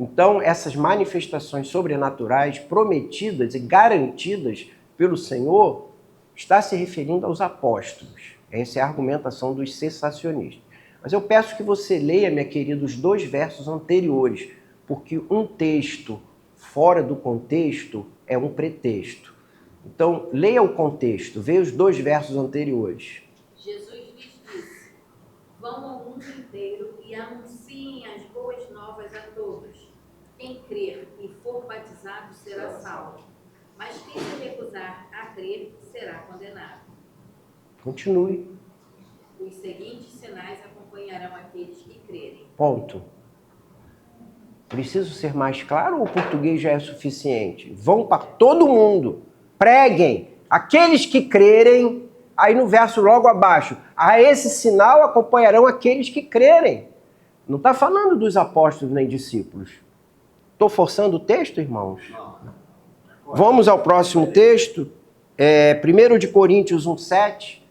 Então, essas manifestações sobrenaturais prometidas e garantidas pelo Senhor está se referindo aos apóstolos. Essa é a argumentação dos cessacionistas. Mas eu peço que você leia, minha querida, os 2 versos anteriores, porque um texto fora do contexto é um pretexto. Então, leia o contexto, veja os 2 versos anteriores. Jesus lhes disse: vão ao mundo inteiro e anunciem as boas novas a todos. Quem crer e for batizado será salvo, mas quem se recusar a crer será condenado. Continue. Os seguintes sinais acompanharão aqueles que crerem. Ponto. Preciso ser mais claro ou o português já é suficiente? Vão para todo mundo, preguem. Aqueles que crerem, aí no verso logo abaixo, a esse sinal acompanharão aqueles que crerem. Não está falando dos apóstolos nem discípulos. Estou forçando o texto, irmãos? Não. Vamos ao próximo texto, 1 de Coríntios 1:7.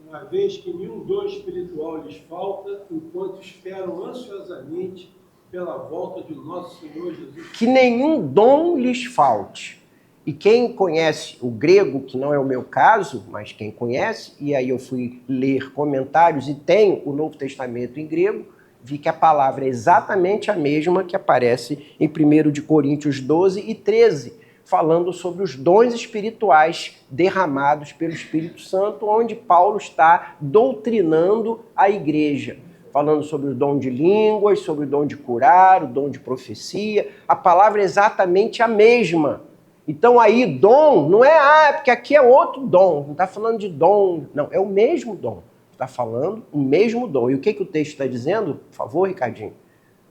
Uma vez que nenhum dom espiritual lhes falta, enquanto esperam ansiosamente pela volta de nosso Senhor Jesus. Que nenhum dom lhes falte. E quem conhece o grego, que não é o meu caso, mas quem conhece, e aí eu fui ler comentários e tenho o Novo Testamento em grego, vi que a palavra é exatamente a mesma que aparece em 1 de Coríntios 12 e 13, falando sobre os dons espirituais derramados pelo Espírito Santo, onde Paulo está doutrinando a igreja, falando sobre o dom de línguas, sobre o dom de curar, o dom de profecia. A palavra é exatamente a mesma. Então aí, dom, não é, porque aqui é outro dom, não está falando de dom, não, é o mesmo dom. Está falando o mesmo dom. E o que o texto está dizendo? Por favor, Ricardinho.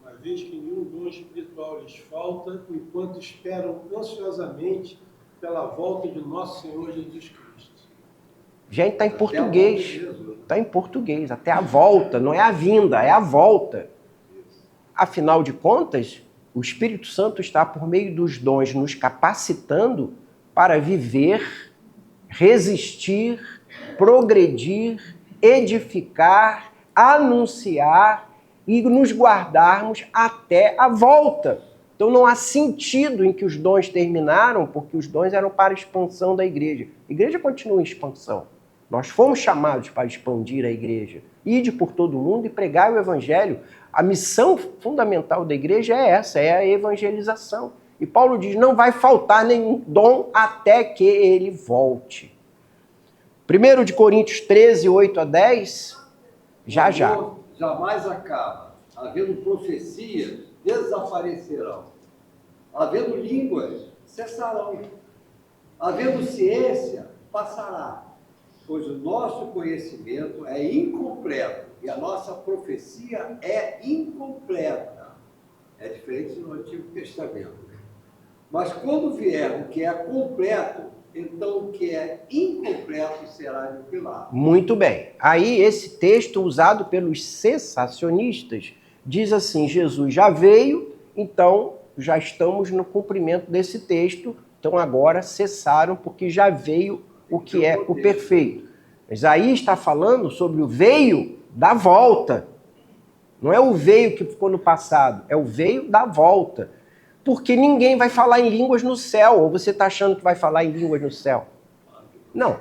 Uma vez que nenhum dom espiritual lhes falta, enquanto esperam ansiosamente pela volta de nosso Senhor Jesus Cristo. Gente, está em português. Está em português. Até a volta, não é a vinda, é a volta. Afinal de contas, o Espírito Santo está, por meio dos dons, nos capacitando para viver, resistir, progredir, edificar, anunciar e nos guardarmos até a volta. Então não há sentido em que os dons terminaram, porque os dons eram para a expansão da igreja. A igreja continua em expansão. Nós fomos chamados para expandir a igreja. Ide por todo mundo e pregai o evangelho. A missão fundamental da igreja é essa, é a evangelização. E Paulo diz, não vai faltar nenhum dom até que ele volte. 1 de Coríntios 13, 8 a 10, já. Jamais acaba. Havendo profecias, desaparecerão. Havendo línguas, cessarão. Havendo ciência, passará. Pois o nosso conhecimento é incompleto e a nossa profecia é incompleta. É diferente do Antigo Testamento. Mas quando vier o que é completo, então o que é incompleto será aniquilado. Muito bem. Aí esse texto usado pelos cessacionistas diz assim, Jesus já veio, então já estamos no cumprimento desse texto, então agora cessaram porque já veio o que é o perfeito. Mas aí está falando sobre o veio da volta. Não é o veio que ficou no passado, é o veio da volta. Porque ninguém vai falar em línguas no céu. Ou você está achando que vai falar em línguas no céu? Não.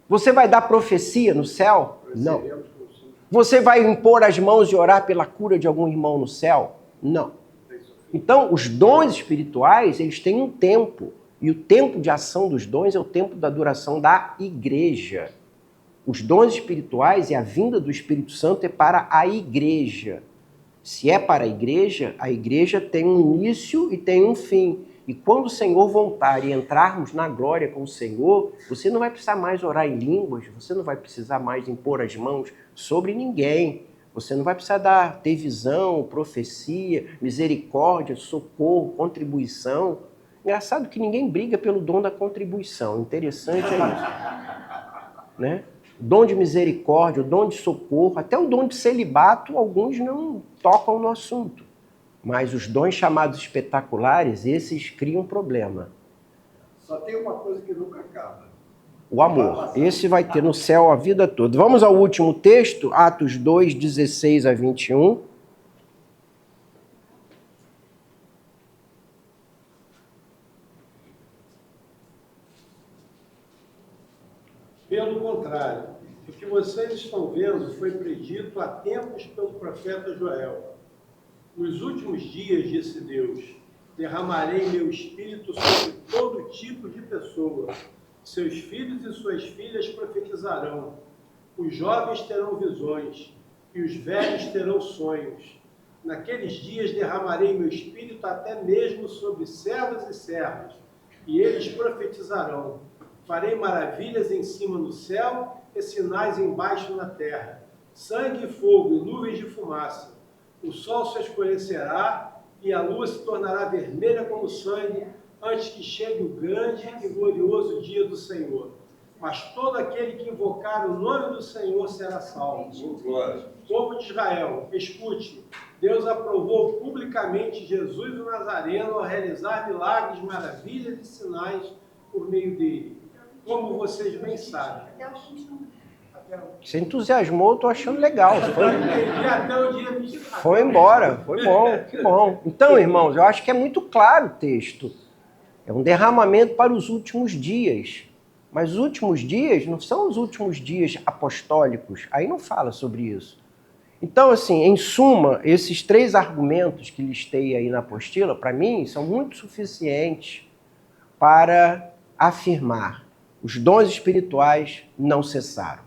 Você vai dar profecia no céu? Não. Você vai impor as mãos e orar pela cura de algum irmão no céu? Não. Então, os dons espirituais, eles têm um tempo. E o tempo de ação dos dons é o tempo da duração da igreja. Os dons espirituais e a vinda do Espírito Santo é para a igreja. Se é para a igreja tem um início e tem um fim. E quando o Senhor voltar e entrarmos na glória com o Senhor, você não vai precisar mais orar em línguas, você não vai precisar mais impor as mãos sobre ninguém. Você não vai precisar ter visão, profecia, misericórdia, socorro, contribuição. Engraçado que ninguém briga pelo dom da contribuição. Interessante é isso. Né? O dom de misericórdia, o dom de socorro, até o dom de celibato, alguns não tocam no assunto. Mas os dons chamados espetaculares, esses criam problema. Só tem uma coisa que nunca acaba. O amor. Esse vai ter no céu a vida toda. Vamos ao último texto, Atos 2, 16 a 21. Pelo contrário, o que vocês estão vendo foi predito há tempos pelo profeta Joel. Nos últimos dias, disse Deus, derramarei meu espírito sobre todo tipo de pessoa. Seus filhos e suas filhas profetizarão. Os jovens terão visões e os velhos terão sonhos. Naqueles dias derramarei meu espírito até mesmo sobre servos e servas, e eles profetizarão. Farei maravilhas em cima no céu e sinais embaixo na terra, sangue e fogo e nuvens de fumaça. O sol se escurecerá e a lua se tornará vermelha como sangue, antes que chegue o grande e glorioso dia do Senhor. Mas todo aquele que invocar o nome do Senhor será salvo. Povo de Israel, escute. Deus aprovou publicamente Jesus o Nazareno ao realizar milagres, maravilhas e sinais por meio dele. Como vocês bem sabem. Você entusiasmou, eu tô achando legal. Até o dia Foi embora, foi bom, que bom. Então, irmãos, eu acho que é muito claro o texto. É um derramamento para os últimos dias. Mas os últimos dias não são os últimos dias apostólicos. Aí não fala sobre isso. Então, assim, em suma, esses 3 argumentos que listei aí na apostila, para mim, são muito suficientes para afirmar: os dons espirituais não cessaram.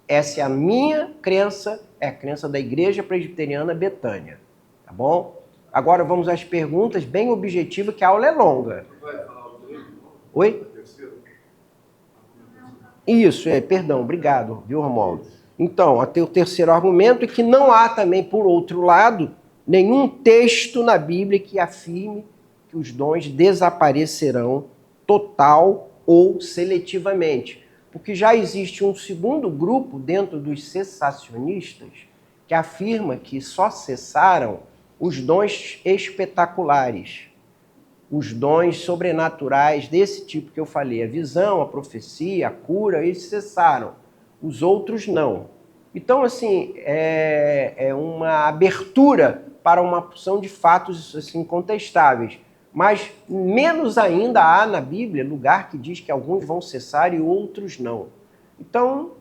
Essa é a minha crença, é a crença da Igreja Presbiteriana Betânia. Tá bom? Agora vamos às perguntas bem objetivas, que a aula é longa. Oi? Isso, perdão, obrigado, viu, Romualdo? Então, até o terceiro argumento é que não há também, por outro lado, nenhum texto na Bíblia que afirme que os dons desaparecerão total ou seletivamente. Porque já existe um segundo grupo dentro dos cessacionistas que afirma que só cessaram os dons espetaculares, os dons sobrenaturais desse tipo que eu falei, a visão, a profecia, a cura, eles cessaram. Os outros não. Então, assim, é uma abertura para uma porção de fatos assim, incontestáveis. Mas menos ainda há na Bíblia lugar que diz que alguns vão cessar e outros não. Então,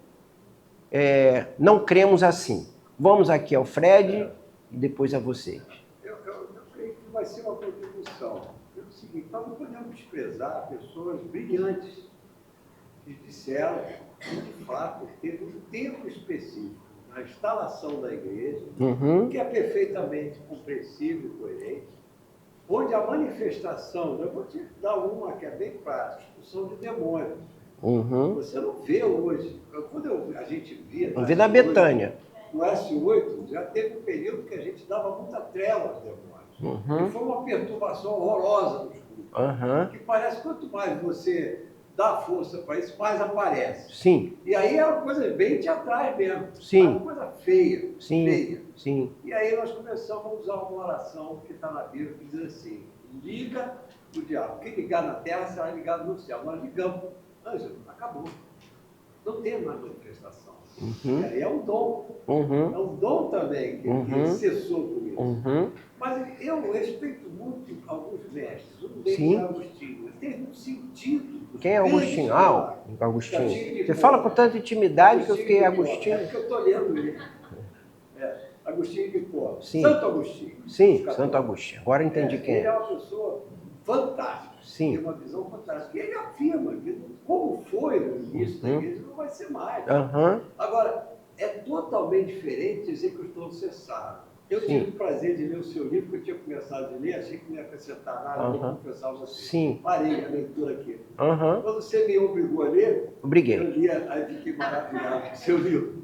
não cremos assim. Vamos aqui ao Fred e depois a vocês. Eu creio que vai ser uma contribuição. É o seguinte, nós não podemos desprezar pessoas brilhantes que disseram que, de fato, teve um tempo específico na instalação da igreja, que é perfeitamente compreensível e coerente, onde a manifestação, eu vou te dar uma que é bem prática, expulsão de demônios. Você não vê hoje, quando a gente via... Não vê na Betânia. No S8, já teve um período que a gente dava muita trela aos demônios. E foi uma perturbação horrorosa dos grupos. Que parece, quanto mais você dá força para isso, mais aparece. Sim. E aí é uma coisa bem teatral mesmo. Sim. É uma coisa feia. Sim. Feia. Sim. E aí nós começamos a usar uma oração que está na Bíblia, que diz assim: liga o diabo. Quem ligar na terra será ligado no céu. Nós ligamos. Ângelo, acabou. Não tem mais manifestação. E aí é um dom. É um dom também que cessou com isso. Mas eu respeito muito alguns mestres. Um deles é Agostinho. Ele teve um sentido. Quem é Agostinho? Agostinho. Você fala com tanta intimidade que eu fiquei Agostinho. É porque eu estou lendo ele. Agostinho de Hipona. Sim. Santo Agostinho. Sim, Santo Agostinho. Agora entendi quem Ele é. é uma pessoa fantástica. Sim. Tem uma visão fantástica. E ele afirma que, como foi no início da igreja, não vai ser mais. Agora, é totalmente diferente dizer que os dons cessaram. Eu tive o prazer de ler o seu livro, que eu tinha começado a ler, achei que não ia acrescentar nada, vou confessar a você. Sim. Parei a leitura aqui. Quando você me obrigou a ler, Obriguei. eu li, aí fiquei maravilhado com o seu livro.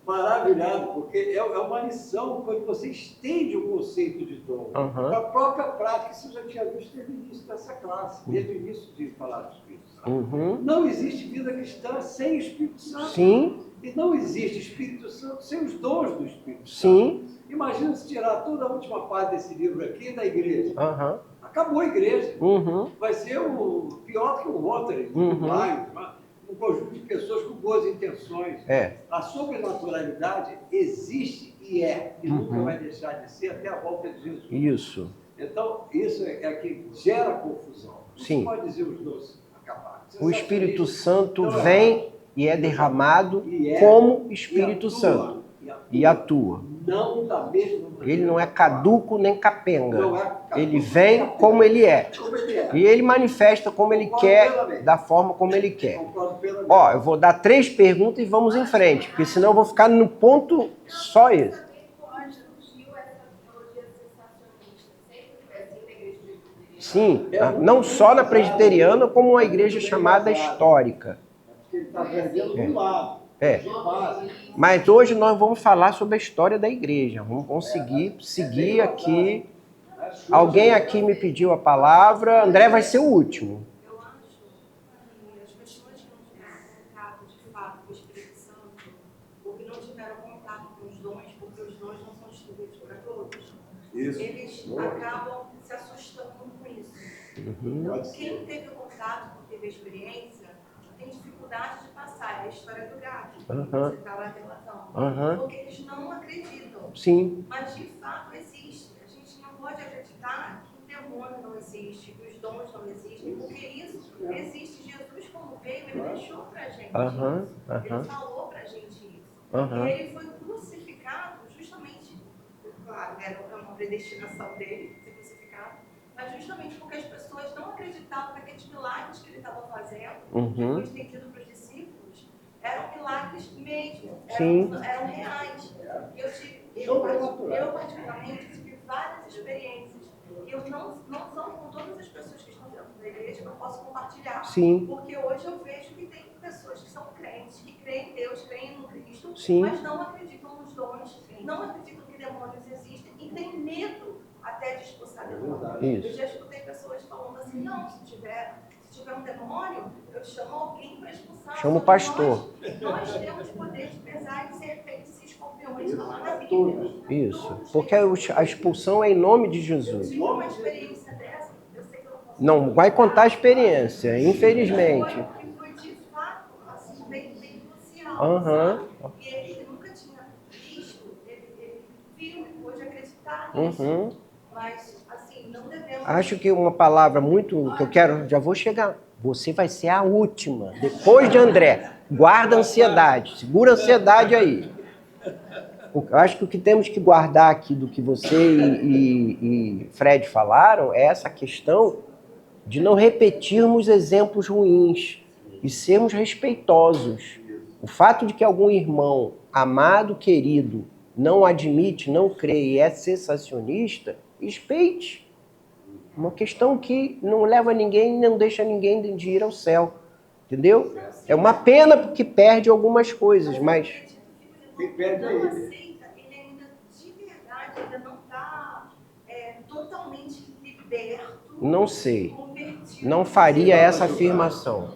Maravilhado, porque é uma lição quando você estende o conceito de dom. A própria prática, isso eu já tinha visto desde o início dessa classe, desde o início de falar do Espírito Santo. Não existe vida cristã sem Espírito Santo. Sim. E não existe Espírito Santo sem os dons do Espírito Santo. Sim. Imagina se tirar toda a última parte desse livro aqui da igreja. Acabou a igreja. Vai ser pior que o Rotary, um conjunto de pessoas com boas intenções. A sobrenaturalidade existe e nunca vai deixar de ser até a volta de Jesus. Isso. Então, isso é que gera confusão. Sim. Não pode dizer os dois acabaram. O Espírito Santo vem e é derramado E é, como Espírito e atua, Santo. E atua. Não da mesma maneira. Ele não é caduco nem capenga. Não é caduco, Ele vem como ele é. Como ele é. E ele manifesta como ele Concordo quer, plenamente. da forma como ele quer. Concordo plenamente. Ó, eu vou dar 3 perguntas e vamos em frente, porque senão eu vou ficar no ponto só esse. Sim, não só na presbiteriana, como uma igreja chamada histórica. Porque ele está vendendo do lado. É. Mas hoje nós vamos falar sobre a história da igreja. Vamos conseguir seguir aqui. Alguém aqui me pediu a palavra. André vai ser o último. Eu acho que as pessoas que não tiveram contato de fato com o Espírito Santo, ou que não tiveram contato com os dons, porque os dons não são distribuídos para todos, eles acabam se assustando com isso. Quem teve contato, quem teve experiência, tem dificuldade de passar. É a história do gato, que você está lá relatando. Porque eles não acreditam. Sim. Mas de fato existe. A gente não pode acreditar que o demônio não existe, que os dons não existem, porque isso existe. Jesus, como veio, ele deixou pra gente isso. Ele falou pra gente isso. E ele foi crucificado justamente, claro, era uma predestinação dele ser crucificado, mas justamente porque as pessoas não acreditavam naqueles milagres que ele estava fazendo, que foi estendido para os discípulos, eram milagres mesmo, eram reais. Eu particularmente tive várias experiências e eu não são com todas as pessoas que estão dentro da igreja que eu posso compartilhar. Sim. Porque hoje eu vejo que tem pessoas que são crentes, que creem em Deus, creem no Cristo, Sim. mas não acreditam nos dons, não acreditam que demônios existem e têm medo até de expulsar demônios. Isso. Eu já escutei pessoas falando assim, não, se tiver um demônio, eu chamo alguém para expulsar. Chama o pastor. Nós temos poder de pesar e serpentes e escorpiões lá na Bíblia. Isso. Porque a expulsão é em nome de Jesus. Tive uma experiência dessa, eu sei que eu não posso... Não vai contar a experiência, infelizmente. Foi de fato, assim, bem crucial, sabe? E ele nunca tinha visto, ele viu e pôde acreditar nisso. Mas, assim, não devemos... Acho que uma palavra muito que eu quero, já vou chegar. Você vai ser a última, depois de André. Guarda a ansiedade, segura a ansiedade aí. Eu acho que o que temos que guardar aqui do que você e Fred falaram é essa questão de não repetirmos exemplos ruins e sermos respeitosos. O fato de que algum irmão amado, querido, não admite, não crê e é sensacionista, respeite. Uma questão que não leva ninguém, não deixa ninguém de ir ao céu. Entendeu? É uma pena porque perde algumas coisas, mas... Quem perde é não ele. aceita, ele ainda, de verdade, ainda não está totalmente liberto. Não sei. Convertido. Não faria essa afirmação.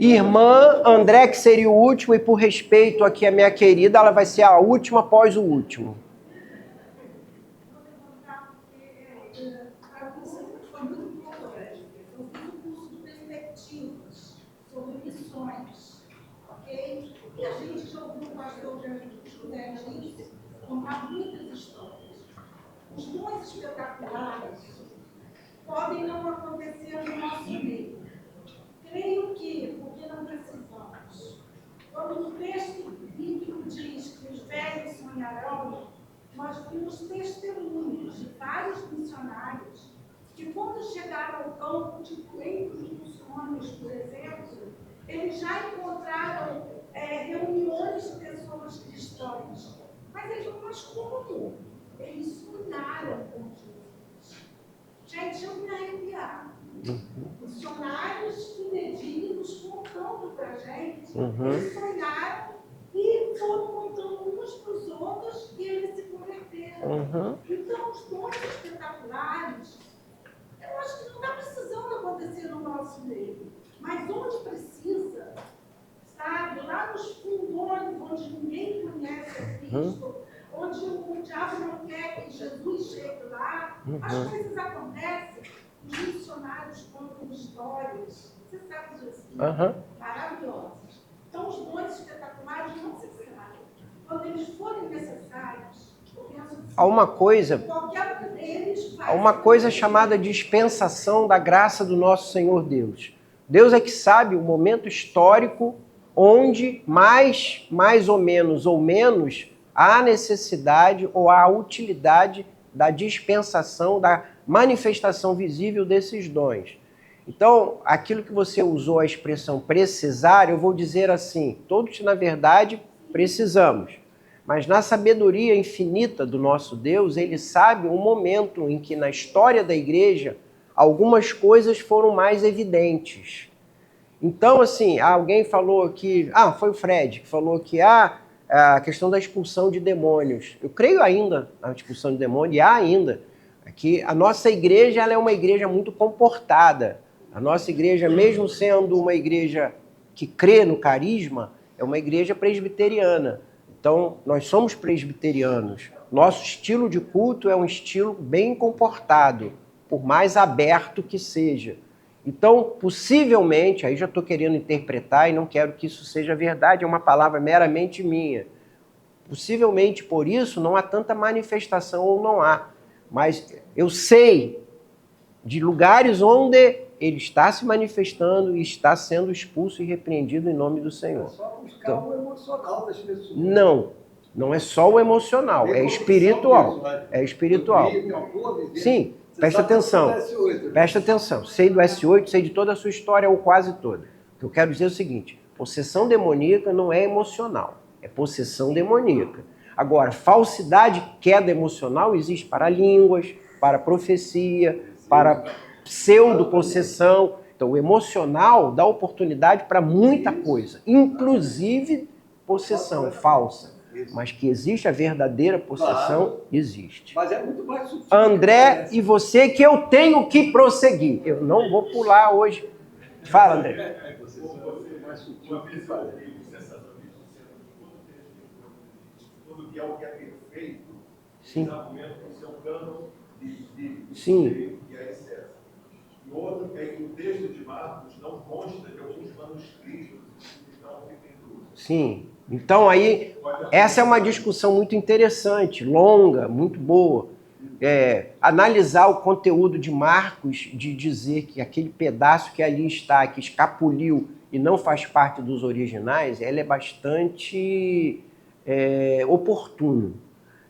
Irmã André, que seria o último, e por respeito aqui a minha querida, ela vai ser a última após o último. Sobre missões, ok? E a gente já ouviu o pastor José Diniz contar muitas histórias. Os dons espetaculares podem não acontecer no nosso meio. Creio que, porque não precisamos. Quando o texto bíblico diz que os velhos sonharão, nós vimos testemunhos de vários missionários que, quando chegaram ao campo de Coelhos Muçulmanos, por exemplo, eles já encontraram reuniões de pessoas cristãs. Mas como? Eles sonharam com Jesus. Gente, eu me arrepiar. Missionários fidedignos contando para a gente. Eles sonharam e foram contando uns para os outros e eles se converteram. Então, os dons espetaculares, eu acho que não está precisando acontecer no nosso meio. Mas onde precisa, sabe? Lá nos fundões, onde ninguém conhece a Cristo, onde o diabo não quer que Jesus chegue lá, as coisas acontecem. Os missionários contam histórias, você sabe disso, maravilhosas. Então, os dons espetaculares não se separam. Quando eles forem necessários, eu penso que qualquer um deles faz. Há uma coisa chamada dispensação da graça do nosso Senhor Deus. Deus é que sabe o momento histórico onde mais ou menos, há necessidade ou há utilidade da dispensação, da manifestação visível desses dons. Então, aquilo que você usou a expressão precisar, eu vou dizer assim, todos, na verdade, precisamos. Mas na sabedoria infinita do nosso Deus, ele sabe um momento em que na história da igreja algumas coisas foram mais evidentes. Então, assim, alguém falou que... foi o Fred que falou que a questão da expulsão de demônios. Eu creio ainda na expulsão de demônios, e há ainda. Que a nossa igreja ela é uma igreja muito comportada. A nossa igreja, mesmo sendo uma igreja que crê no carisma, é uma igreja presbiteriana. Então, nós somos presbiterianos. Nosso estilo de culto é um estilo bem comportado, por mais aberto que seja. Então, possivelmente, aí já estou querendo interpretar e não quero que isso seja verdade, é uma palavra meramente minha. Possivelmente, por isso, não há tanta manifestação ou não há. Mas eu sei de lugares onde ele está se manifestando e está sendo expulso e repreendido em nome do Senhor. É só buscar o emocional das pessoas. Não é só o emocional, é espiritual. É espiritual. Sim, presta atenção. Presta atenção. Sei do S8, sei de toda a sua história, ou quase toda. O que eu quero dizer é o seguinte, possessão demoníaca não é emocional, é possessão demoníaca. Agora, falsidade, queda emocional, existe para línguas, para profecia, para pseudo-possessão. Então, o emocional dá oportunidade para muita coisa, inclusive possessão falsa. Mas que existe a verdadeira possessão, existe. Mas é muito mais sutil. André, e você que eu tenho que prosseguir. Eu não vou pular hoje. Fala, André. Mais sutil que parece. Tudo que é o que é perfeito, Sim. argumento que é um cano Sim. que é excesso. E outro é que o texto de Marcos não consta de alguns manuscritos que estão em dúvida. Sim. Então aí, essa é uma discussão muito interessante, longa, muito boa. Analisar o conteúdo de Marcos, de dizer que aquele pedaço que ali está, que escapuliu e não faz parte dos originais, ela é bastante oportuno.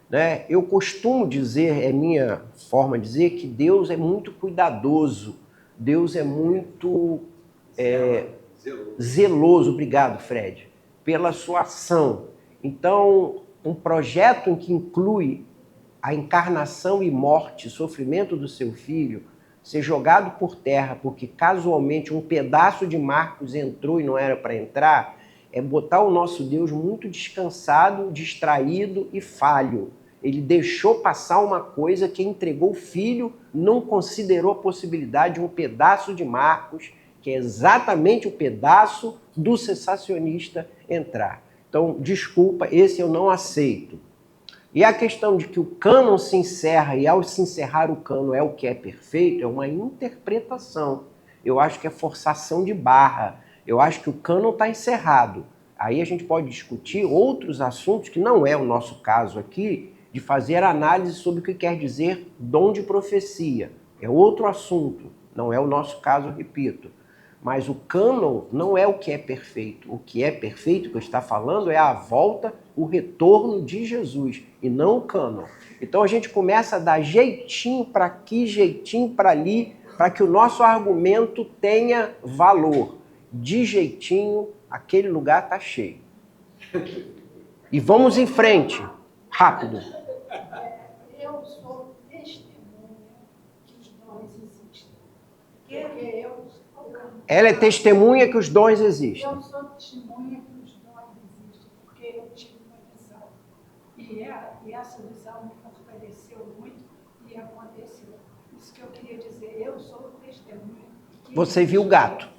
Né? Eu costumo dizer, é minha forma de dizer, que Deus é muito cuidadoso, Deus é muito zeloso, obrigado, Fred, pela sua ação. Então, um projeto em que inclui a encarnação e morte, sofrimento do seu filho, ser jogado por terra porque casualmente um pedaço de Marcos entrou e não era para entrar, é botar o nosso Deus muito descansado, distraído e falho. Ele deixou passar uma coisa que entregou o filho, não considerou a possibilidade de um pedaço de Marcos, que é exatamente o pedaço do cessacionista, entrar. Então, desculpa, esse eu não aceito. E a questão de que o cânon se encerra e ao se encerrar o cânon é o que é perfeito, é uma interpretação. Eu acho que é forçação de barra. Eu acho que o cânon está encerrado. Aí a gente pode discutir outros assuntos, que não é o nosso caso aqui, de fazer análise sobre o que quer dizer dom de profecia. É outro assunto, não é o nosso caso, repito. Mas o cânon não é o que é perfeito. O que é perfeito, que eu estou falando, é a volta, o retorno de Jesus, e não o cânon. Então a gente começa a dar jeitinho para aqui, jeitinho para ali, para que o nosso argumento tenha valor. De jeitinho, aquele lugar está cheio. E vamos em frente. Rápido. Eu sou testemunha que os dons existem. Ela é testemunha que os dons existem. Eu sou testemunha que os dons existem, porque eu tive uma visão. E essa visão me fortaleceu muito e aconteceu. Isso que eu queria dizer, eu sou testemunha. Você viu o gato.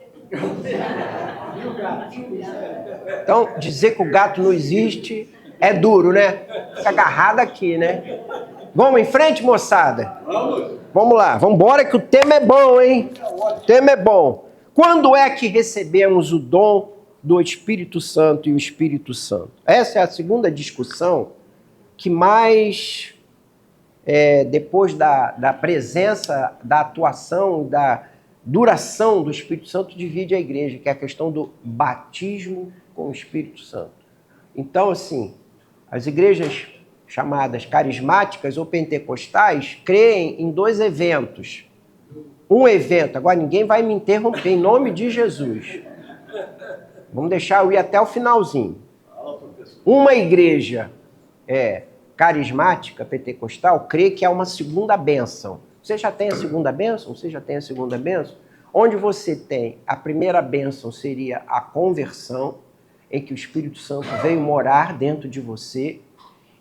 Então, dizer que o gato não existe é duro, né? Fica agarrado aqui, né? Vamos em frente, moçada? Vamos lá, vamos embora que o tema é bom, hein? O tema é bom. Quando é que recebemos o dom do Espírito Santo e o Espírito Santo? Essa é a segunda discussão que depois da presença, da atuação, duração do Espírito Santo divide a igreja, que é a questão do batismo com o Espírito Santo. Então, assim, as igrejas chamadas carismáticas ou pentecostais creem em 2 eventos. Um evento, agora ninguém vai me interromper, em nome de Jesus. Vamos deixar eu ir até o finalzinho. Uma igreja carismática, pentecostal, crê que há uma segunda bênção. Você já tem a segunda bênção? Você já tem a segunda bênção? Onde você tem a primeira bênção seria a conversão, em que o Espírito Santo veio morar dentro de você.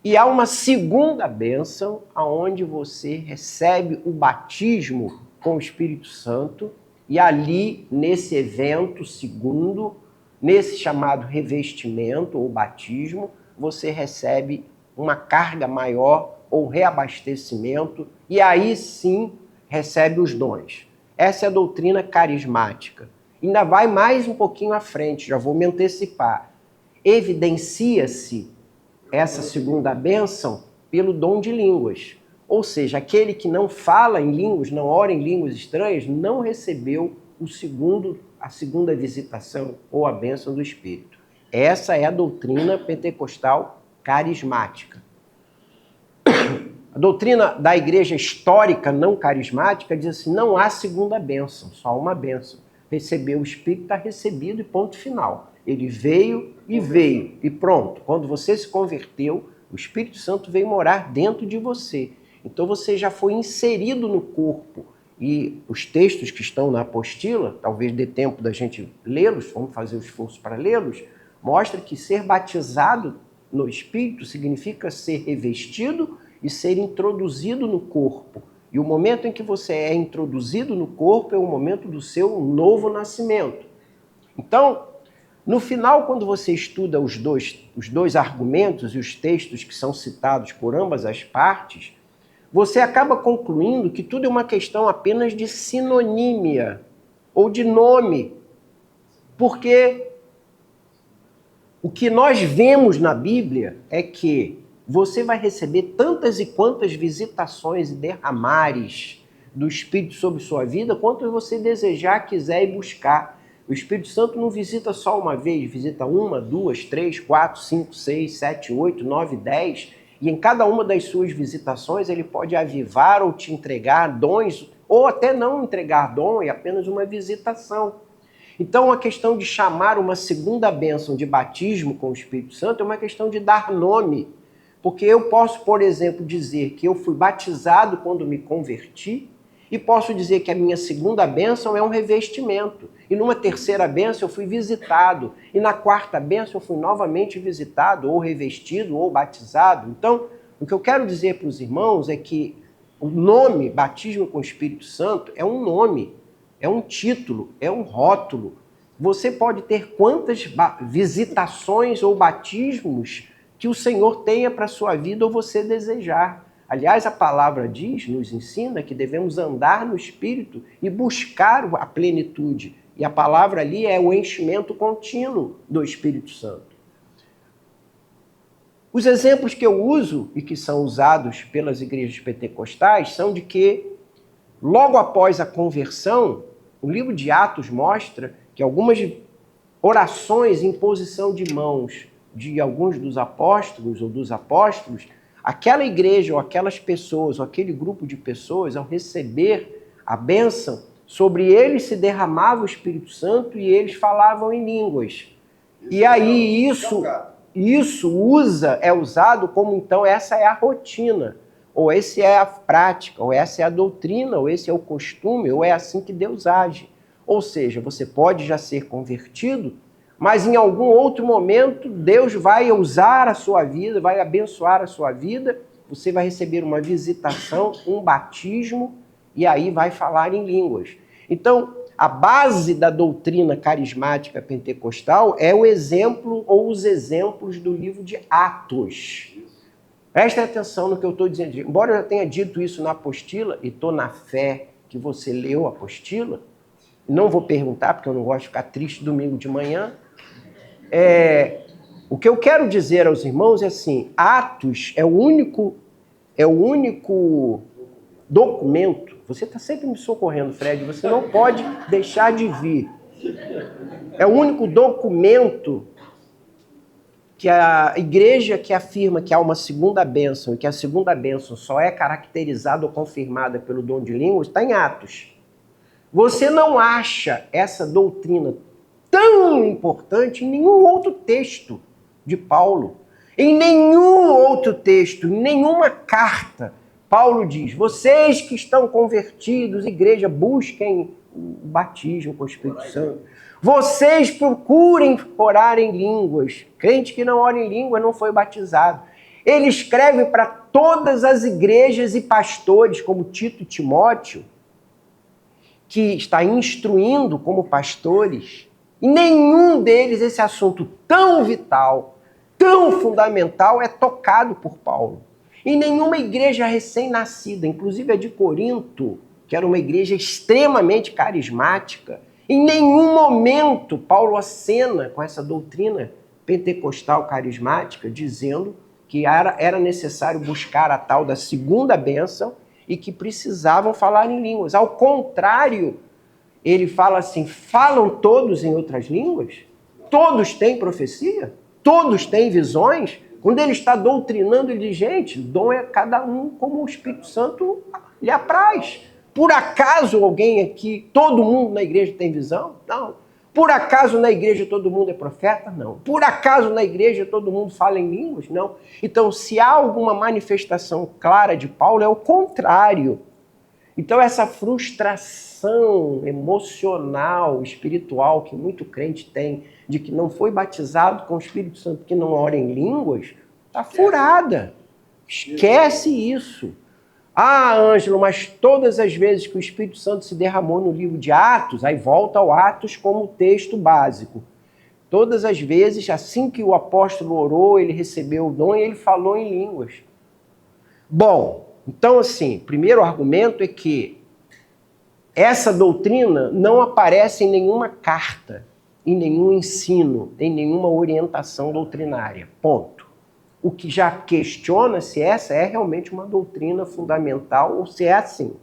E há uma segunda bênção, onde você recebe o batismo com o Espírito Santo. E ali, nesse evento segundo, nesse chamado revestimento ou batismo, você recebe uma carga maior ou reabastecimento, e aí sim recebe os dons. Essa é a doutrina carismática. Ainda vai mais um pouquinho à frente, já vou me antecipar. Evidencia-se essa segunda bênção pelo dom de línguas. Ou seja, aquele que não fala em línguas, não ora em línguas estranhas, não recebeu a segunda visitação ou a bênção do Espírito. Essa é a doutrina pentecostal carismática. A doutrina da igreja histórica não carismática diz assim, não há segunda bênção, só uma bênção. Recebeu o Espírito, está recebido e ponto final. Ele veio e pronto. Quando você se converteu, o Espírito Santo veio morar dentro de você. Então você já foi inserido no corpo. E os textos que estão na apostila, talvez dê tempo da gente lê-los, vamos fazer o esforço para lê-los, mostra que ser batizado no Espírito significa ser revestido e ser introduzido no corpo. E o momento em que você é introduzido no corpo é o momento do seu novo nascimento. Então, no final, quando você estuda os dois argumentos e os textos que são citados por ambas as partes, você acaba concluindo que tudo é uma questão apenas de sinonímia ou de nome. Porque o que nós vemos na Bíblia é que você vai receber tantas e quantas visitações e derramares do Espírito sobre sua vida, quanto você desejar, quiser e buscar. O Espírito Santo não visita só uma vez, visita 1, 2, 3, 4, 5, 6, 7, 8, 9, 10. E em cada uma das suas visitações ele pode avivar ou te entregar dons, ou até não entregar dom, é apenas uma visitação. Então a questão de chamar uma segunda bênção de batismo com o Espírito Santo é uma questão de dar nome. Porque eu posso, por exemplo, dizer que eu fui batizado quando me converti, e posso dizer que a minha segunda bênção é um revestimento. E numa terceira bênção eu fui visitado. E na quarta bênção eu fui novamente visitado, ou revestido, ou batizado. Então, o que eu quero dizer para os irmãos é que o nome batismo com o Espírito Santo é um nome, é um título, é um rótulo. Você pode ter quantas visitações ou batismos que o Senhor tenha para a sua vida ou você desejar. Aliás, a palavra nos ensina que devemos andar no Espírito e buscar a plenitude. E a palavra ali é o enchimento contínuo do Espírito Santo. Os exemplos que eu uso e que são usados pelas igrejas pentecostais são de que, logo após a conversão, o livro de Atos mostra que algumas orações em posição de mãos de alguns dos apóstolos ou dos apóstolos, aquela igreja ou aquelas pessoas ou aquele grupo de pessoas, ao receber a bênção, sobre eles se derramava o Espírito Santo e eles falavam em línguas. E aí isso é usado como, então, essa é a rotina, ou essa é a prática, ou essa é a doutrina, ou esse é o costume, ou é assim que Deus age. Ou seja, você pode já ser convertido, mas em algum outro momento Deus vai usar a sua vida, vai abençoar a sua vida, você vai receber uma visitação, um batismo, e aí vai falar em línguas. Então, a base da doutrina carismática pentecostal é o exemplo ou os exemplos do livro de Atos. Prestem atenção no que eu estou dizendo. Embora eu já tenha dito isso na apostila, e estou na fé que você leu a apostila, não vou perguntar, porque eu não gosto de ficar triste domingo de manhã. O que eu quero dizer aos irmãos é assim, Atos é o único documento, você está sempre me socorrendo, Fred, você não pode deixar de vir. É o único documento que a igreja que afirma que há uma segunda bênção e que a segunda bênção só é caracterizada ou confirmada pelo dom de línguas, está em Atos. Você não acha essa doutrina tão importante em nenhum outro texto de Paulo. Em nenhum outro texto, em nenhuma carta, Paulo diz, vocês que estão convertidos, igreja, busquem o batismo com o Espírito Santo. Vocês procurem orar em línguas. Crente que não ora em línguas não foi batizado. Ele escreve para todas as igrejas e pastores, como Tito e Timóteo, que está instruindo como pastores. Em nenhum deles esse assunto tão vital, tão fundamental é tocado por Paulo. Em nenhuma igreja recém-nascida, inclusive a de Corinto, que era uma igreja extremamente carismática, em nenhum momento Paulo acena com essa doutrina pentecostal carismática, dizendo que era necessário buscar a tal da segunda bênção e que precisavam falar em línguas. Ao contrário, ele fala assim, falam todos em outras línguas? Todos têm profecia? Todos têm visões? Quando ele está doutrinando, ele diz, gente, dom é cada um como o Espírito Santo lhe apraz. Por acaso alguém aqui, todo mundo na igreja tem visão? Não. Por acaso na igreja todo mundo é profeta? Não. Por acaso na igreja todo mundo fala em línguas? Não. Então, se há alguma manifestação clara de Paulo, é o contrário. Então, essa frustração emocional, espiritual, que muito crente tem, de que não foi batizado com o Espírito Santo, que não ora em línguas, está furada. Esquece isso. Ah, Ângelo, mas todas as vezes que o Espírito Santo se derramou no livro de Atos, aí volta ao Atos como texto básico. Todas as vezes, assim que o apóstolo orou, ele recebeu o dom e ele falou em línguas. Bom, então assim, primeiro argumento é que essa doutrina não aparece em nenhuma carta, em nenhum ensino, em nenhuma orientação doutrinária. Ponto. O que já questiona se essa é realmente uma doutrina fundamental ou se é assim.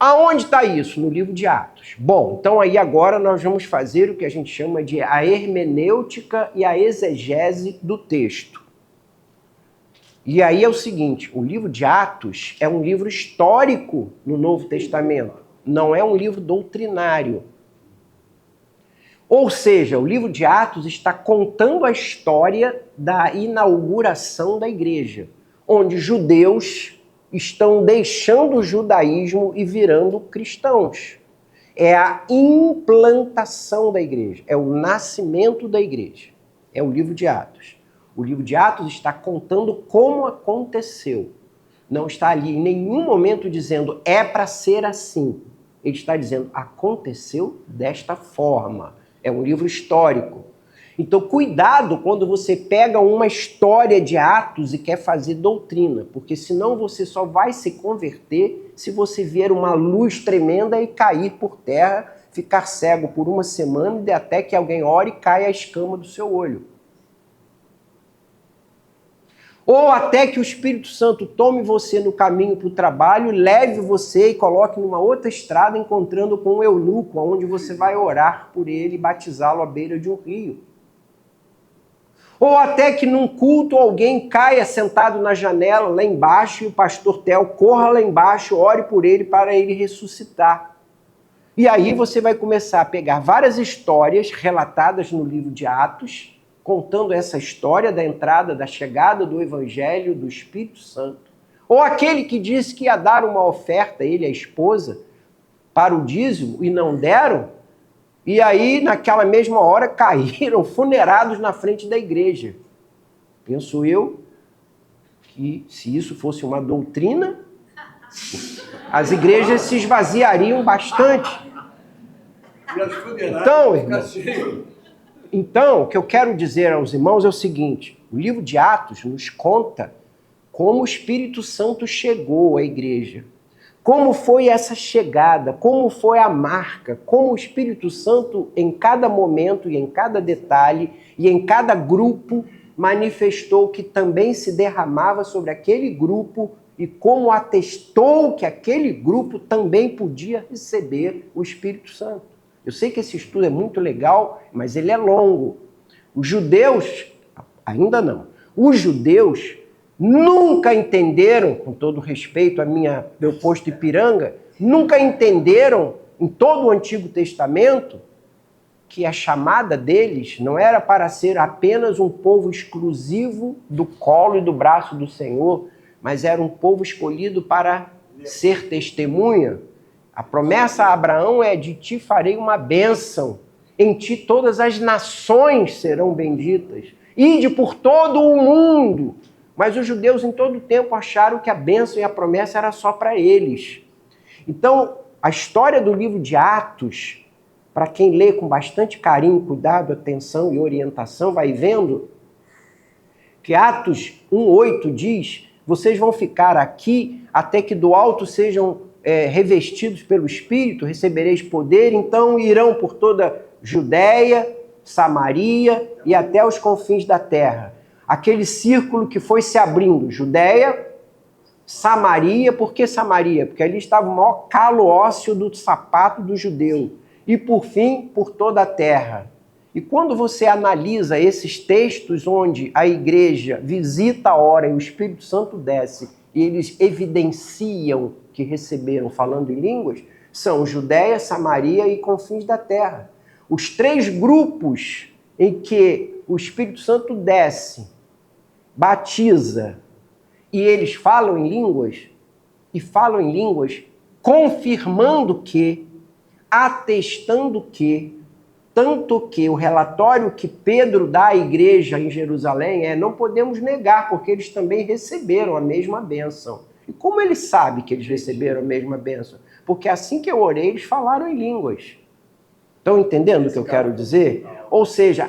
Aonde está isso? No livro de Atos. Bom, então aí agora nós vamos fazer o que a gente chama de a hermenêutica e a exegese do texto. E aí é o seguinte, o livro de Atos é um livro histórico no Novo Testamento, não é um livro doutrinário. Ou seja, o livro de Atos está contando a história da inauguração da igreja, onde judeus estão deixando o judaísmo e virando cristãos. É a implantação da igreja, é o nascimento da igreja. É o livro de Atos. O livro de Atos está contando como aconteceu. Não está ali em nenhum momento dizendo é para ser assim. Ele está dizendo aconteceu desta forma. É um livro histórico. Então, cuidado quando você pega uma história de Atos e quer fazer doutrina, porque senão você só vai se converter se você ver uma luz tremenda e cair por terra, ficar cego por uma semana e até que alguém ore e caia a escama do seu olho. Ou até que o Espírito Santo tome você no caminho para o trabalho, leve você e coloque numa outra estrada, encontrando com um eunuco, onde você vai orar por ele e batizá-lo à beira de um rio. Ou até que num culto alguém caia sentado na janela lá embaixo e o pastor Theo corra lá embaixo, ore por ele para ele ressuscitar. E aí você vai começar a pegar várias histórias relatadas no livro de Atos, contando essa história da entrada, da chegada do Evangelho, do Espírito Santo. Ou aquele que disse que ia dar uma oferta, ele e a esposa, para o dízimo e não deram, e aí naquela mesma hora caíram funerados na frente da igreja. Penso eu que se isso fosse uma doutrina, as igrejas se esvaziariam bastante. Então, irmão, então, o que eu quero dizer aos irmãos é o seguinte, o livro de Atos nos conta como o Espírito Santo chegou à igreja, como foi essa chegada, como foi a marca, como o Espírito Santo em cada momento e em cada detalhe e em cada grupo manifestou que também se derramava sobre aquele grupo e como atestou que aquele grupo também podia receber o Espírito Santo. Eu sei que esse estudo é muito legal, mas ele é longo. Os judeus, ainda não, os judeus nunca entenderam, com todo respeito a meu posto Ipiranga, nunca entenderam em todo o Antigo Testamento que a chamada deles não era para ser apenas um povo exclusivo do colo e do braço do Senhor, mas era um povo escolhido para ser testemunha. A promessa a Abraão é: de ti farei uma bênção, em ti todas as nações serão benditas, ide por todo o mundo. Mas os judeus em todo o tempo acharam que a bênção e a promessa era só para eles. Então, a história do livro de Atos, para quem lê com bastante carinho, cuidado, atenção e orientação, vai vendo que Atos 1:8 diz: vocês vão ficar aqui até que do alto sejam revestidos pelo Espírito, recebereis poder, então irão por toda Judéia, Samaria e até os confins da terra. Aquele círculo que foi se abrindo, Judéia, Samaria. Por que Samaria? Porque ali estava o maior calo ósseo do sapato do judeu. E por fim, por toda a terra. E quando você analisa esses textos onde a igreja visita a hora e o Espírito Santo desce e eles evidenciam que receberam falando em línguas, são Judéia, Samaria e confins da terra. Os três grupos em que o Espírito Santo desce, batiza, e eles falam em línguas, confirmando que, atestando que, tanto que o relatório que Pedro dá à igreja em Jerusalém não podemos negar, porque eles também receberam a mesma bênção. E como ele sabe que eles receberam a mesma bênção? Porque assim que eu orei, eles falaram em línguas. Estão entendendo o que eu quero dizer? Ou seja,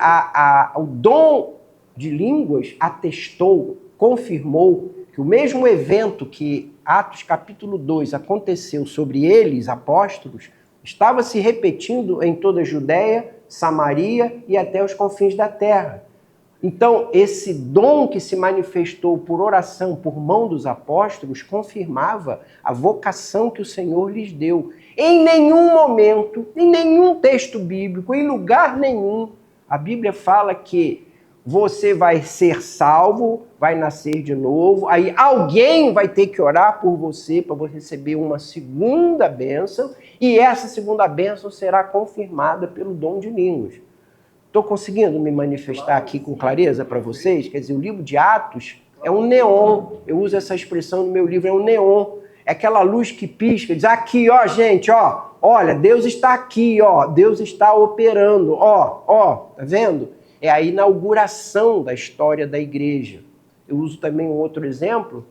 o dom de línguas atestou, confirmou que o mesmo evento que Atos capítulo 2 aconteceu sobre eles, apóstolos, estava se repetindo em toda a Judéia, Samaria e até os confins da terra. Então, esse dom que se manifestou por oração, por mão dos apóstolos, confirmava a vocação que o Senhor lhes deu. Em nenhum momento, em nenhum texto bíblico, em lugar nenhum, a Bíblia fala que você vai ser salvo, vai nascer de novo, aí alguém vai ter que orar por você para você receber uma segunda bênção, e essa segunda bênção será confirmada pelo dom de línguas. Estou conseguindo me manifestar aqui com clareza para vocês? Quer dizer, o livro de Atos é um neon. Eu uso essa expressão no meu livro, é um neon. É aquela luz que pisca, diz: aqui, ó, gente, ó, olha, Deus está aqui, ó, Deus está operando, ó, tá vendo? É a inauguração da história da igreja. Eu uso também um outro exemplo.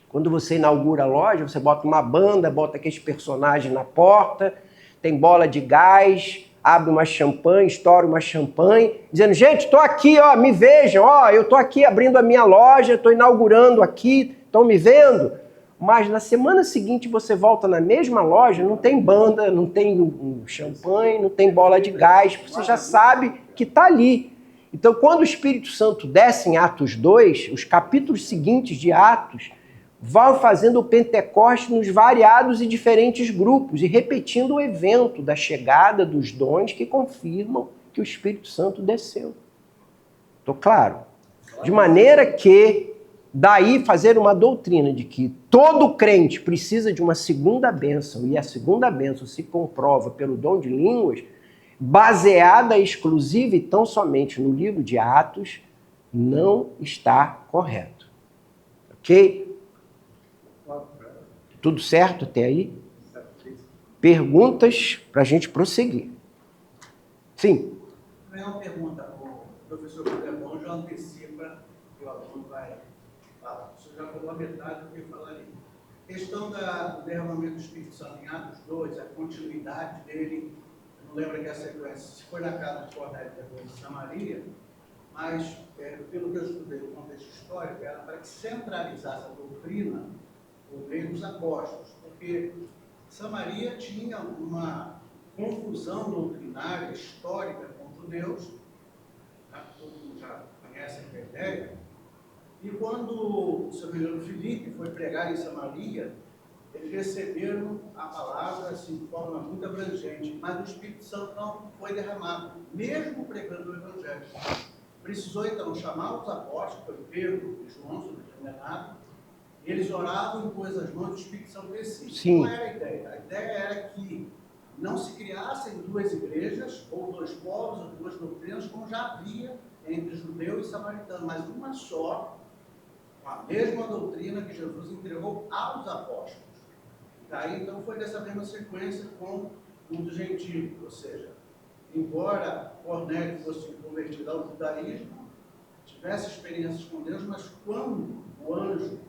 Quando você inaugura a loja, você bota uma banda, bota aqueles personagens na porta, tem bola de gás, abre uma champanhe, estoura uma champanhe, dizendo: gente, estou aqui, ó, me vejam, ó, eu estou aqui abrindo a minha loja, estou inaugurando aqui, estão me vendo? Mas na semana seguinte você volta na mesma loja, não tem banda, não tem champanhe, não tem bola de gás, você já sabe que está ali. Então, quando o Espírito Santo desce em Atos 2, os capítulos seguintes de Atos vão fazendo o Pentecoste nos variados e diferentes grupos e repetindo o evento da chegada dos dons que confirmam que o Espírito Santo desceu. Estou claro? De maneira que daí fazer uma doutrina de que todo crente precisa de uma segunda bênção e a segunda bênção se comprova pelo dom de línguas, baseada exclusiva e tão somente no livro de Atos, não está correto. Ok? Tudo certo até aí? Perguntas para a gente prosseguir. Sim. É uma pergunta, o professor Cudebon já antecipa que o aluno vai falar. O senhor já falou a metade do que eu falaria. Questão do derramamento do Espírito Santo em Atos 2, a continuidade dele, eu não lembro aqui a sequência, se foi na casa de Cornélio depois de Samaria, mas, pelo que eu estudei no contexto histórico, era para que centralizasse a doutrina por meio dos apóstolos, porque Samaria tinha uma confusão doutrinária, histórica com os judeus, todo mundo já conhece a ideia, E quando, se não me engano, Filipe foi pregar em Samaria, eles receberam a palavra assim, de forma muito abrangente, mas o Espírito Santo não foi derramado, mesmo pregando o Evangelho. Precisou então chamar os apóstolos, foi Pedro e João, se não me engano, eles oravam, impôs as mãos, o Espírito Santo descia. Sim. Qual era a ideia? A ideia era que não se criassem duas igrejas, ou dois povos, ou duas doutrinas, como já havia entre judeu e samaritano, mas uma só, com a mesma doutrina que Jesus entregou aos apóstolos. Daí, então, foi dessa mesma sequência com o dos gentios, ou seja, embora Cornélio fosse convertido ao judaísmo, tivesse experiências com Deus, mas quando o anjo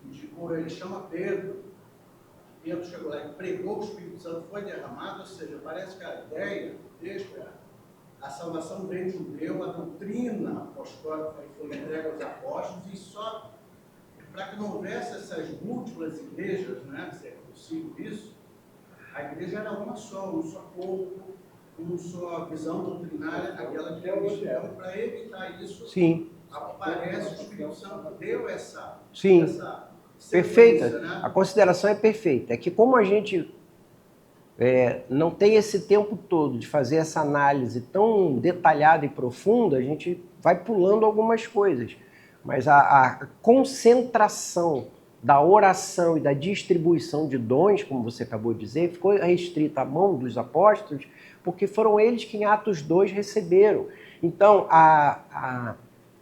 indicou, ele chama Pedro, Pedro chegou lá e pregou, o Espírito Santo foi derramado, ou seja, parece que a ideia do texto é a salvação veio de judeu, a doutrina apostólica foi entregue aos apóstolos, e só para que não houvesse essas múltiplas igrejas, né, se é possível isso, a igreja era uma só, um só corpo, uma só visão doutrinária, aquela que é o Israel. Para evitar isso, Sim. aparece o Espírito Santo, deu essa Perfeita. Né? A consideração é perfeita. É que como a gente não tem esse tempo todo de fazer essa análise tão detalhada e profunda, a gente vai pulando algumas coisas. Mas a concentração da oração e da distribuição de dons, como você acabou de dizer, ficou restrita à mão dos apóstolos, porque foram eles que em Atos 2 receberam. Então, a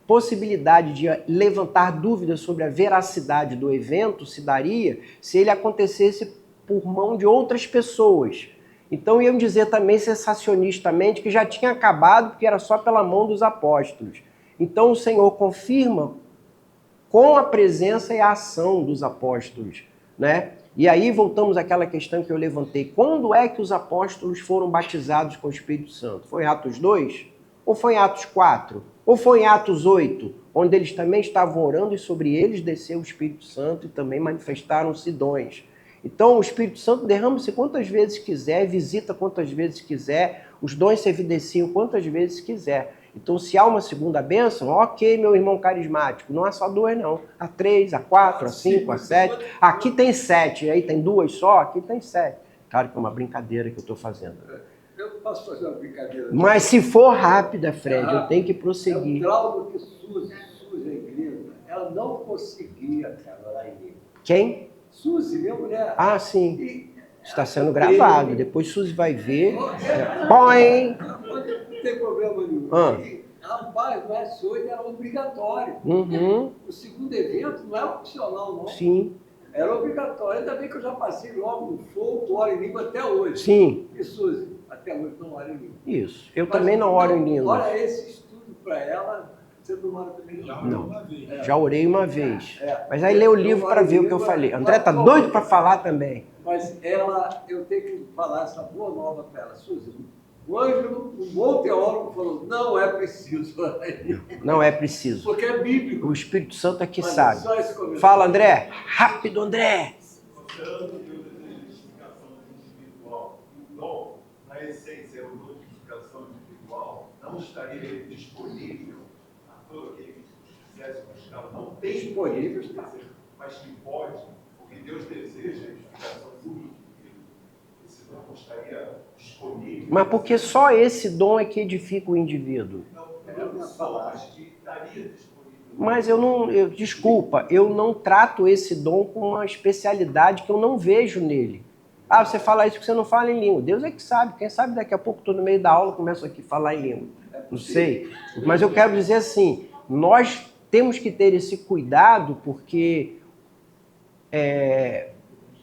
possibilidade de levantar dúvidas sobre a veracidade do evento se daria se ele acontecesse por mão de outras pessoas. Então iam dizer também sensacionistamente que já tinha acabado porque era só pela mão dos apóstolos. Então o Senhor confirma com a presença e a ação dos apóstolos, né? E aí voltamos àquela questão que eu levantei. Quando é que os apóstolos foram batizados com o Espírito Santo? Foi em Atos 2? Ou foi em Atos 4? Ou foi em Atos 8? Onde eles também estavam orando e sobre eles desceu o Espírito Santo e também manifestaram-se dons. Então o Espírito Santo derrama-se quantas vezes quiser, visita quantas vezes quiser, os dons se evidenciam quantas vezes quiser. Então se há uma segunda bênção, ok, meu irmão carismático, não há só 2 não, há 3, há 4, há 5, há 7, aqui tem 7, aí tem 2 só, aqui tem 7. Claro que é uma brincadeira que eu estou fazendo. Eu posso fazer uma brincadeira? Mas se for rápida, Fred, eu tenho que prosseguir. É o trauma que Suzy, a igreja, ela não conseguia, cara, orar em língua. Quem? Suzy, minha mulher. Ah, sim. Está sendo gravado. Depois Suzy vai ver. Põe! Não tem problema nenhum. Rapaz, mas hoje era obrigatório. Uhum. O segundo evento não era opcional, não. Sim. Era obrigatório. Ainda bem que eu já passei logo no fogo, oro em língua até hoje. Sim. E Suzy, até hoje não oro em língua. Isso. Eu também não oro em língua. Olha esse estudo para ela, você não ora também não. Não. Já orei uma vez. Mas aí lê o livro para ver o que eu falei. André tá doido para falar também. Mas ela, eu tenho que falar essa boa nova para ela. Suzy, o Ângelo, um bom teólogo, falou, não é preciso orar em língua. Não é preciso. Porque é bíblico. O Espírito Santo é que Mas sabe. só esse comentário. Fala, André. Rápido, André. Considerando que o desejo de edificação individual e o dom, na essência, é o dom de edificação individual, não estaria disponível a todo aquele que quisesse buscar, não tem Disponível, mas que pode, porque Deus deseja a edificação do indivíduo. Esse dom não estaria disponível. Mas porque só esse dom é que edifica o indivíduo. Não só, mas que estaria disponível. Mas desculpa, eu não trato esse dom com uma especialidade que eu não vejo nele. Ah, você fala isso porque você não fala em língua. Deus é que sabe. Quem sabe daqui a pouco estou no meio da aula e começo aqui a falar em língua. Não sei. Mas eu quero dizer assim, nós temos que ter esse cuidado porque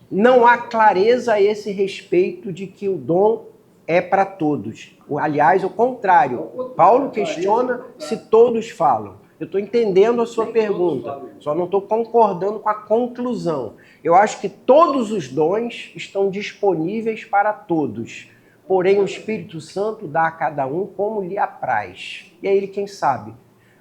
não há clareza a esse respeito de que o dom é para todos. Aliás, o contrário. Paulo questiona se todos falam. Eu estou entendendo a sua pergunta, só não estou concordando com a conclusão. Eu acho que todos os dons estão disponíveis para todos, porém o Espírito Santo dá a cada um como lhe apraz. E é ele quem sabe.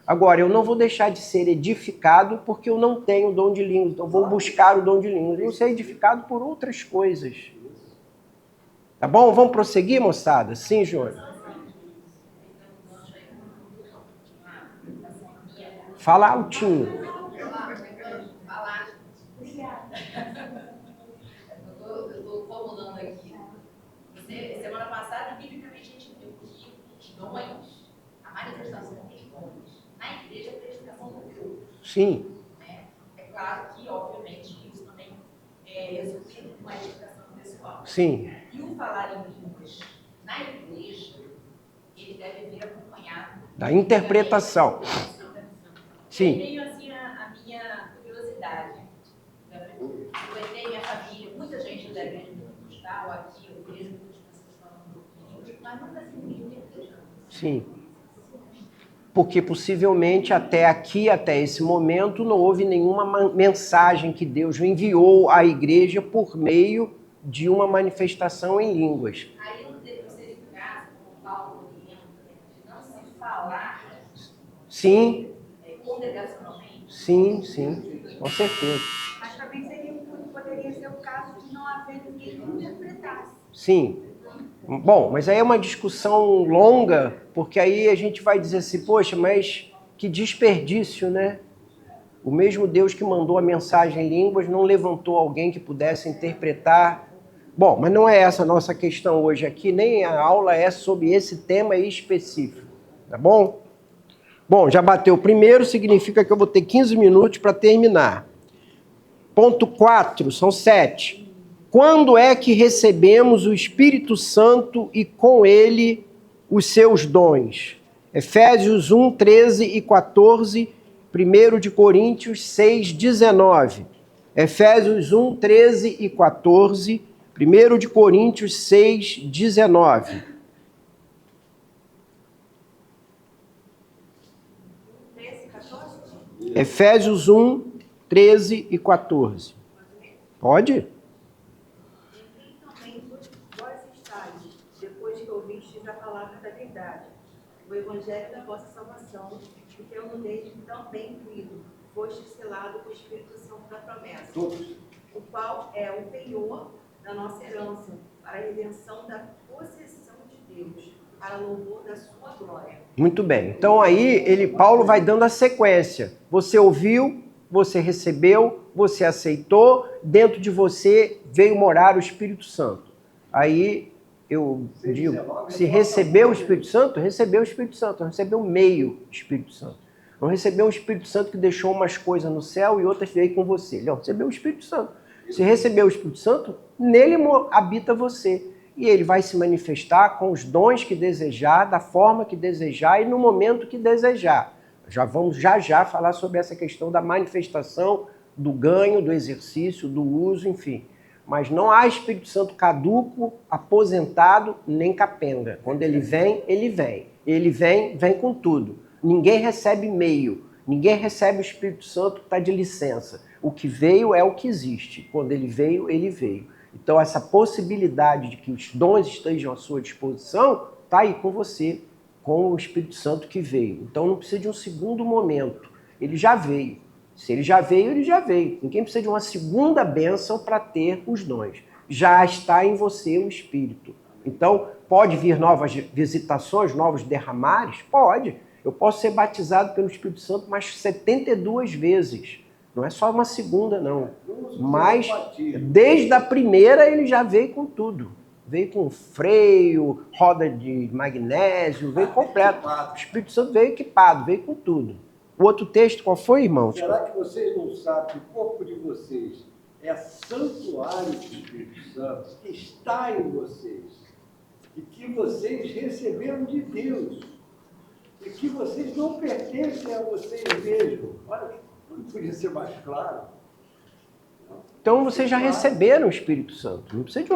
Agora, eu não vou deixar de ser edificado porque eu não tenho o dom de línguas, então vou buscar o dom de línguas. Eu vou ser edificado por outras coisas. Tá bom? Vamos prosseguir, moçada? Sim, Jônio. Fala altinho. dons, a manifestação dos dons, na igreja é a predicação do Deus. Sim. Né? É claro que, obviamente, isso também é resolvido com a edificação pessoal. Sim. E o falar em línguas na igreja, ele deve vir acompanhado Da interpretação. Sim. Eu tenho assim a minha curiosidade. Eu tenho minha família, muita gente da igreja pentecostal aqui, eu vejo muitas pessoas falando línguas, mas nunca se interpretando. Sim. Porque possivelmente até aqui, até esse momento, não houve nenhuma mensagem que Deus enviou à igreja por meio de uma manifestação em línguas. Aí não deve ser eficaz, como Paulo orienta, de não se falar Sim, congregacionalmente. sim, sim, com certeza. Mas também poderia ser o caso de não haver ninguém que interpretasse. Sim. Bom, mas aí é uma discussão longa, porque aí a gente vai dizer assim, poxa, mas que desperdício, né? O mesmo Deus que mandou a mensagem em línguas não levantou alguém que pudesse interpretar. Bom, mas não é essa a nossa questão hoje aqui, nem a aula é sobre esse tema específico, tá bom? Bom, já bateu o primeiro, significa que eu vou ter 15 minutos para terminar. Ponto 4, são 7. Quando é que recebemos o Espírito Santo e com ele os seus dons? Efésios 1, 13 e 14, 1 de Coríntios 6, 19. Efésios 1, 13 e 14, 1 de Coríntios 6, 19. 13, 14? Efésios 1, 13 e 14. Pode? Também vós estáis, depois que ouvistes a palavra da verdade, o evangelho da vossa salvação, e pelo nele também crido, foste selado com o Espírito Santo da promessa, o qual é o penhor da nossa herança, para a redenção da possessão de Deus, para louvor da sua glória. Muito bem. Então aí Paulo vai dando a sequência. Você ouviu, você recebeu, você aceitou, dentro de você veio morar o Espírito Santo. Aí eu digo, se recebeu o Espírito Santo, recebeu o Espírito Santo, não recebeu meio Espírito Santo. Não recebeu o Espírito Santo que deixou umas coisas no céu e outras veio com você. Não, recebeu o Espírito Santo. Se recebeu o Espírito Santo, nele habita você. E ele vai se manifestar com os dons que desejar, da forma que desejar e no momento que desejar. Já vamos já falar sobre essa questão da manifestação, do ganho, do exercício, do uso, enfim. Mas não há Espírito Santo caduco, aposentado, nem capenga. Quando ele vem, ele vem. Ele vem com tudo. Ninguém recebe meio. Ninguém recebe o Espírito Santo que está de licença. O que veio é o que existe. Quando ele veio, ele veio. Então essa possibilidade de que os dons estejam à sua disposição está aí com você, com o Espírito Santo que veio. Então não precisa de um segundo momento. Ele já veio. Se ele já veio, ele já veio. Ninguém precisa de uma segunda bênção para ter os dons. Já está em você o Espírito. Então, pode vir novas visitações, novos derramares? Pode. Eu posso ser batizado pelo Espírito Santo mais 72 vezes. Não é só uma segunda, não. Mas, desde a primeira, ele já veio com tudo. Veio com freio, roda de magnésio, veio completo. O Espírito Santo veio equipado, veio com tudo. O outro texto, qual foi, irmão? Será que vocês não sabem que o corpo de vocês é santuário do Espírito Santo, que está em vocês, e que vocês receberam de Deus, e que vocês não pertencem a vocês mesmos? Olha, não podia ser mais claro. Então vocês já receberam o Espírito Santo. Não precisa de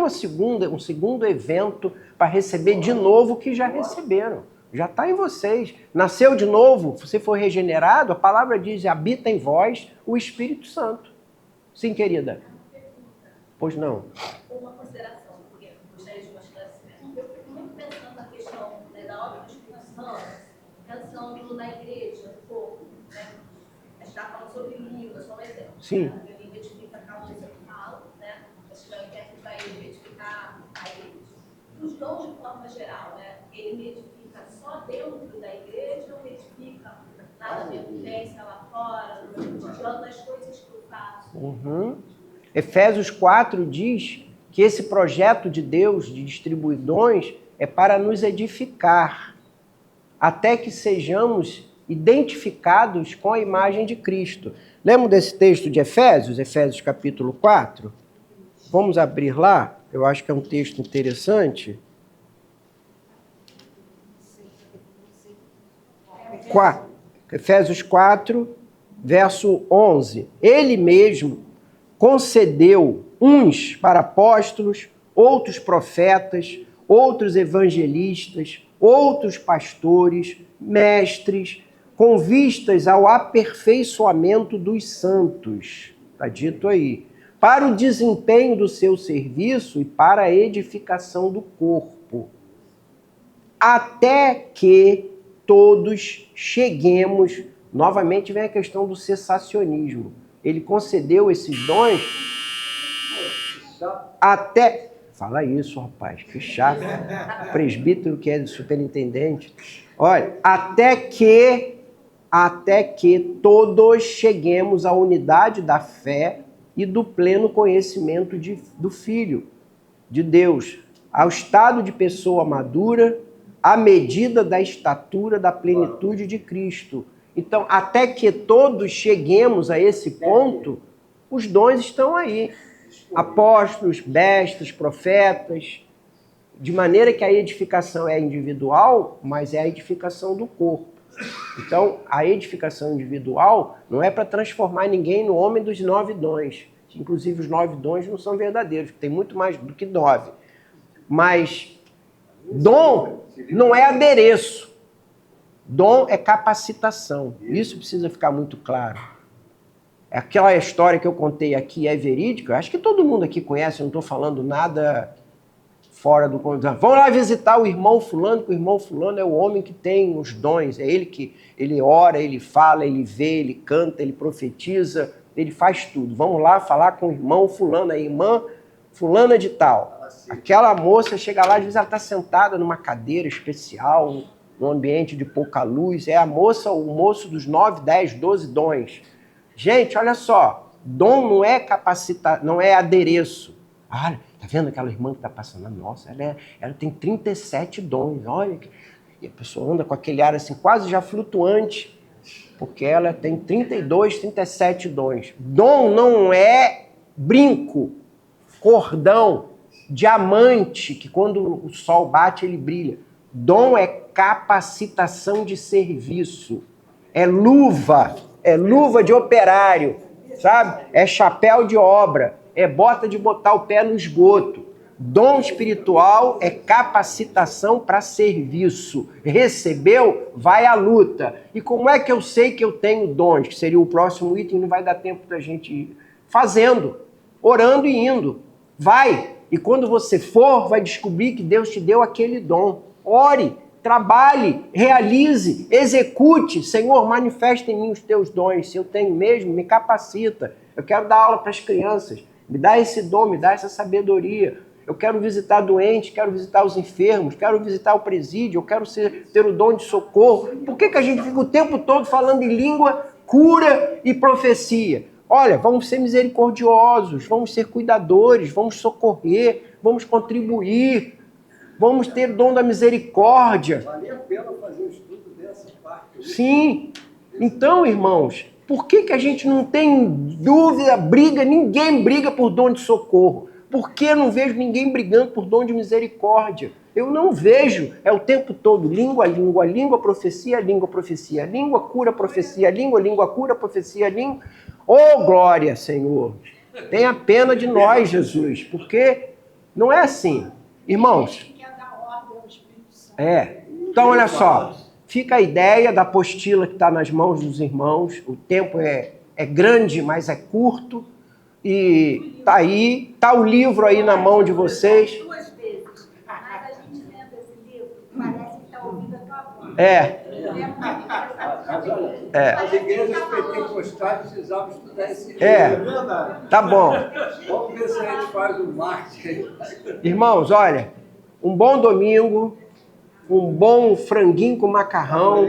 um segundo evento para receber de novo o que já receberam. Já está em vocês. Nasceu de novo, você foi regenerado, a palavra diz, habita em vós o Espírito Santo. Sim, querida? Pois não. Uma consideração, porque eu gostaria de uma esclarecimento. Eu fico muito pensando na questão da obra do Espírito Santo, pensando na igreja, no corpo, né? A gente está falando sobre línguas, só um exemplo. Sim. Ele identifica a causa que eu falo, né? Acho que vai identificar a igreja. Os dons de forma geral, né? Ele me edifica só dentro da igreja ou edifica na minha vivência lá fora, no meu cotidiano, nas coisas que eu faço? Efésios 4 diz que esse projeto de Deus de distribuir dons é para nos edificar. até que sejamos identificados com a imagem de Cristo. Lembra desse texto de Efésios, Efésios capítulo 4? Vamos abrir lá, eu acho que é um texto interessante. 4, Efésios 4, verso 11. Ele mesmo concedeu uns para apóstolos, outros profetas, outros evangelistas, outros pastores, mestres, com vistas ao aperfeiçoamento dos santos. Está dito aí. Para o desempenho do seu serviço e para a edificação do corpo. Até que todos cheguemos. Novamente vem a questão do cessacionismo. Ele concedeu esses dons até... Fala isso, rapaz, que chato. Presbítero que é superintendente. Olha, até que todos cheguemos à unidade da fé e do pleno conhecimento do Filho de Deus, ao estado de pessoa madura, à medida da estatura da plenitude de Cristo. Então, até que todos cheguemos a esse ponto, os dons estão aí. Apóstolos, mestres, profetas, de maneira que a edificação é individual, mas é a edificação do corpo. Então, a edificação individual não é para transformar ninguém no homem dos 9 dons. Inclusive, os 9 dons não são verdadeiros, tem muito mais do que 9. Mas dom não é adereço. Dom é capacitação. Isso precisa ficar muito claro. Aquela história que eu contei aqui é verídica. Acho que todo mundo aqui conhece, eu não estou falando nada fora do contexto. Vamos lá visitar o irmão fulano, que o irmão fulano é o homem que tem os dons. É ele que ele ora, ele fala, ele vê, ele canta, ele profetiza, ele faz tudo. Vamos lá falar com o irmão fulano, a irmã fulana de tal. Aquela moça chega lá, às vezes ela está sentada numa cadeira especial, num ambiente de pouca luz. É a moça, o moço dos 9, 10, 12 dons. Gente, olha só, dom não é não é adereço. Olha, tá vendo aquela irmã que está passando? Nossa, ela tem 37 dons, olha. E a pessoa anda com aquele ar assim, quase já flutuante, porque ela tem 32, 37 dons. Dom não é brinco, cordão, diamante, que quando o sol bate ele brilha. Dom é capacitação de serviço, é luva de operário, sabe? É chapéu de obra, é bota de botar o pé no esgoto. Dom espiritual é capacitação para serviço. Recebeu, vai à luta. E como é que eu sei que eu tenho dons? Que seria o próximo item, não vai dar tempo da gente ir. Fazendo, orando e indo. Vai. E quando você for, vai descobrir que Deus te deu aquele dom. Ore, trabalhe, realize, execute. Senhor, manifesta em mim os teus dons. Se eu tenho mesmo, me capacita. Eu quero dar aula para as crianças. Me dá esse dom, me dá essa sabedoria. Eu quero visitar doentes, quero visitar os enfermos, quero visitar o presídio, eu quero ter o dom de socorro. Por que a gente fica o tempo todo falando em língua, cura e profecia? Olha, vamos ser misericordiosos, vamos ser cuidadores, vamos socorrer, vamos contribuir, vamos ter o dom da misericórdia. Valia a pena fazer um estudo dessa parte. Sim. Então, irmãos, por que a gente não tem dúvida, briga, ninguém briga por dom de socorro? Por que eu não vejo ninguém brigando por dom de misericórdia? Eu não vejo, é o tempo todo, língua, língua, língua, profecia, língua, profecia, língua, cura, profecia, língua, língua, cura, profecia, língua. Oh, glória, Senhor! Tenha pena de nós, Jesus, porque não é assim. Irmãos, então olha só, fica a ideia da apostila que está nas mãos dos irmãos, o tempo é grande, mas é curto, e tá aí, tá o livro aí na mão de vocês. Duas vezes. Mas a gente lendo esse livro, parece que está ouvindo a tua voz. As igrejas pentecostais precisavam estudar esse livro. verdade. Tá bom. Vamos ver se a gente faz o marketing. Irmãos, olha, um bom domingo, um bom franguinho com macarrão,